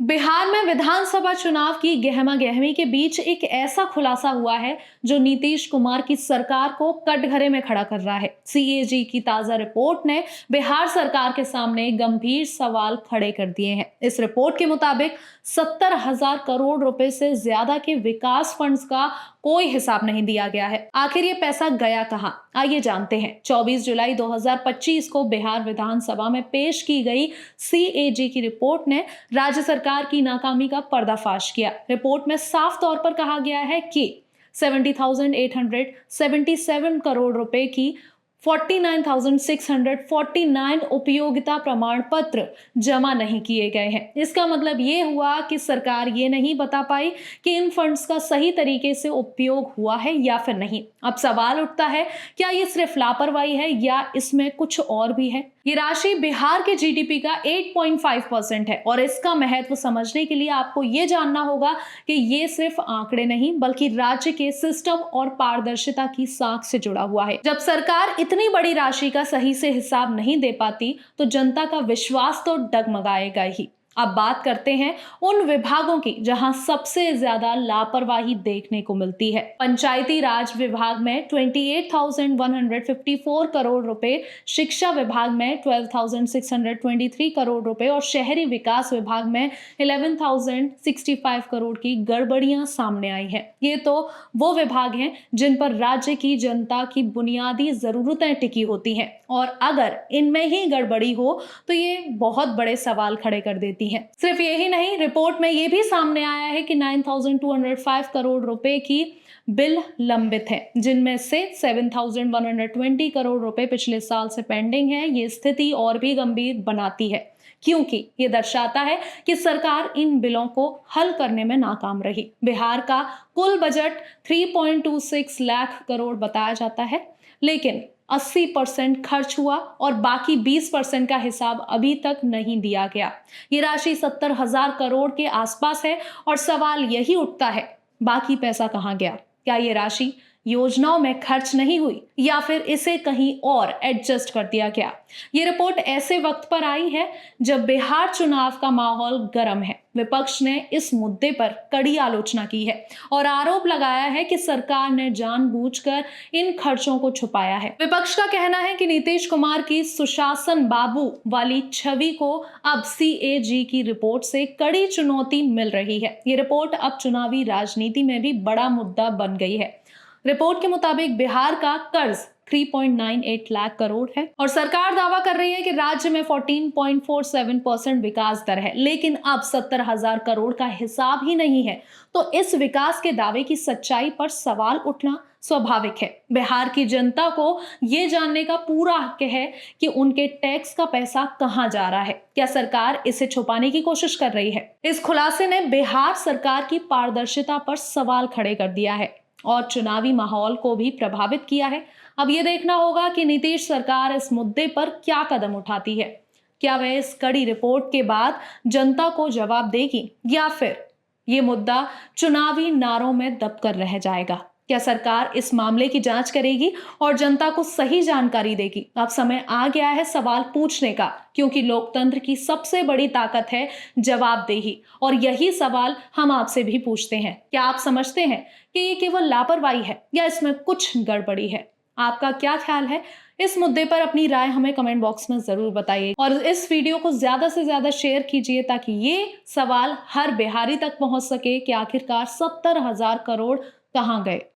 बिहार में विधानसभा चुनाव की गहमा-गहमी के बीच एक ऐसा खुलासा हुआ है जो नीतीश कुमार की सरकार को कटघरे में खड़ा कर रहा है। सीएजी की ताजा रिपोर्ट ने बिहार सरकार के सामने गंभीर सवाल खड़े कर दिए हैं। इस रिपोर्ट के मुताबिक 70,000 करोड़ रुपए से ज्यादा के विकास फंड्स का कोई हिसाब नहीं दिया गया है। आखिर ये पैसा गया कहां? आइए जानते हैं। 24 जुलाई 2025 को बिहार विधानसभा में पेश की गई सीएजी की रिपोर्ट ने राज्य सरकार की नाकामी का पर्दाफाश किया। रिपोर्ट में साफ तौर पर कहा गया है कि 70,877 करोड़ रुपए की 49,649 उपयोगिता प्रमाण पत्र जमा नहीं किए गए हैं। इसका मतलब ये हुआ कि सरकार ये नहीं बता पाई कि इन फंड्स का सही तरीके से उपयोग हुआ है या फिर नहीं। अब सवाल उठता है, क्या ये सिर्फ लापरवाही है या इसमें कुछ और भी है? ये राशि बिहार के जीडीपी का 8.5% है और इसका महत्व समझने के लिए आपको ये जानना होगा कि ये सिर्फ आंकड़े नहीं बल्कि राज्य के सिस्टम और पारदर्शिता की साख से जुड़ा हुआ है। जब सरकार इतनी बड़ी राशि का सही से हिसाब नहीं दे पाती तो जनता का विश्वास तो डगमगाएगा ही। अब बात करते हैं उन विभागों की जहां सबसे ज्यादा लापरवाही देखने को मिलती है। पंचायती राज विभाग में 28,154 करोड़ रुपए, शिक्षा विभाग में 12,623 करोड़ रुपए और शहरी विकास विभाग में 11,065 करोड़ की गड़बड़ियां सामने आई हैं। ये तो वो विभाग हैं जिन पर राज्य की जनता की बुनियादी जरूरतें टिकी होती हैं और अगर इनमें ही गड़बड़ी हो तो ये बहुत बड़े सवाल खड़े कर देती है। सिर्फ यही नहीं, रिपोर्ट में यह भी सामने आया है कि 9,205 करोड़ रुपए की बिल लंबित है, जिनमें से 7,120 करोड़ रुपए पिछले साल से पेंडिंग है। ये स्थिति और भी गंभीर बनाती है क्योंकि ये दर्शाता है कि सरकार इन बिलों को हल करने में नाकाम रही। बिहार का कुल बजट 3.26 लाख करोड़ बताया जाता है, लेकिन 80% खर्च हुआ और बाकी 20% का हिसाब अभी तक नहीं दिया गया। ये राशि 70,000 करोड़ के आसपास है और सवाल यही उठता है, बाकी पैसा कहां गया? क्या ये राशि योजनाओं में खर्च नहीं हुई या फिर इसे कहीं और एडजस्ट कर दिया गया? ये रिपोर्ट ऐसे वक्त पर आई है जब बिहार चुनाव का माहौल गर्म है। विपक्ष ने इस मुद्दे पर कड़ी आलोचना की है और आरोप लगाया है कि सरकार ने जानबूझकर इन खर्चों को छुपाया है। विपक्ष का कहना है कि नीतीश कुमार की सुशासन बाबू वाली छवि को अब सीएजी की रिपोर्ट से कड़ी चुनौती मिल रही है। ये रिपोर्ट अब चुनावी राजनीति में भी बड़ा मुद्दा बन गई है। रिपोर्ट के मुताबिक बिहार का कर्ज 3.98 लाख करोड़ है और सरकार दावा कर रही है कि राज्य में 14.47% विकास दर है, लेकिन अब 70,000 करोड़ का हिसाब ही नहीं है। तो इस विकास के दावे की सच्चाई पर सवाल उठना स्वाभाविक है। बिहार की जनता को यह जानने का पूरा हक है कि उनके टैक्स का पैसा कहां जा रहा है। क्या सरकार इसे छुपाने की कोशिश कर रही है? इस खुलासे ने बिहार सरकार की पारदर्शिता पर सवाल खड़े कर दिया है और चुनावी माहौल को भी प्रभावित किया है। अब यह देखना होगा कि नीतीश सरकार इस मुद्दे पर क्या कदम उठाती है। क्या वह इस कड़ी रिपोर्ट के बाद जनता को जवाब देगी या फिर ये मुद्दा चुनावी नारों में दबकर रह जाएगा? क्या सरकार इस मामले की जांच करेगी और जनता को सही जानकारी देगी? अब समय आ गया है सवाल पूछने का, क्योंकि लोकतंत्र की सबसे बड़ी ताकत है जवाबदेही और यही सवाल हम आपसे भी पूछते हैं। क्या आप समझते हैं कि ये केवल लापरवाही है या इसमें कुछ गड़बड़ी है? आपका क्या ख्याल है? इस मुद्दे पर अपनी राय हमें कमेंट बॉक्स में जरूर बताइए और इस वीडियो को ज्यादा से ज्यादा शेयर कीजिए ताकि ये सवाल हर बिहारी तक पहुंच सके कि आखिरकार 70,000 करोड़ कहां गए।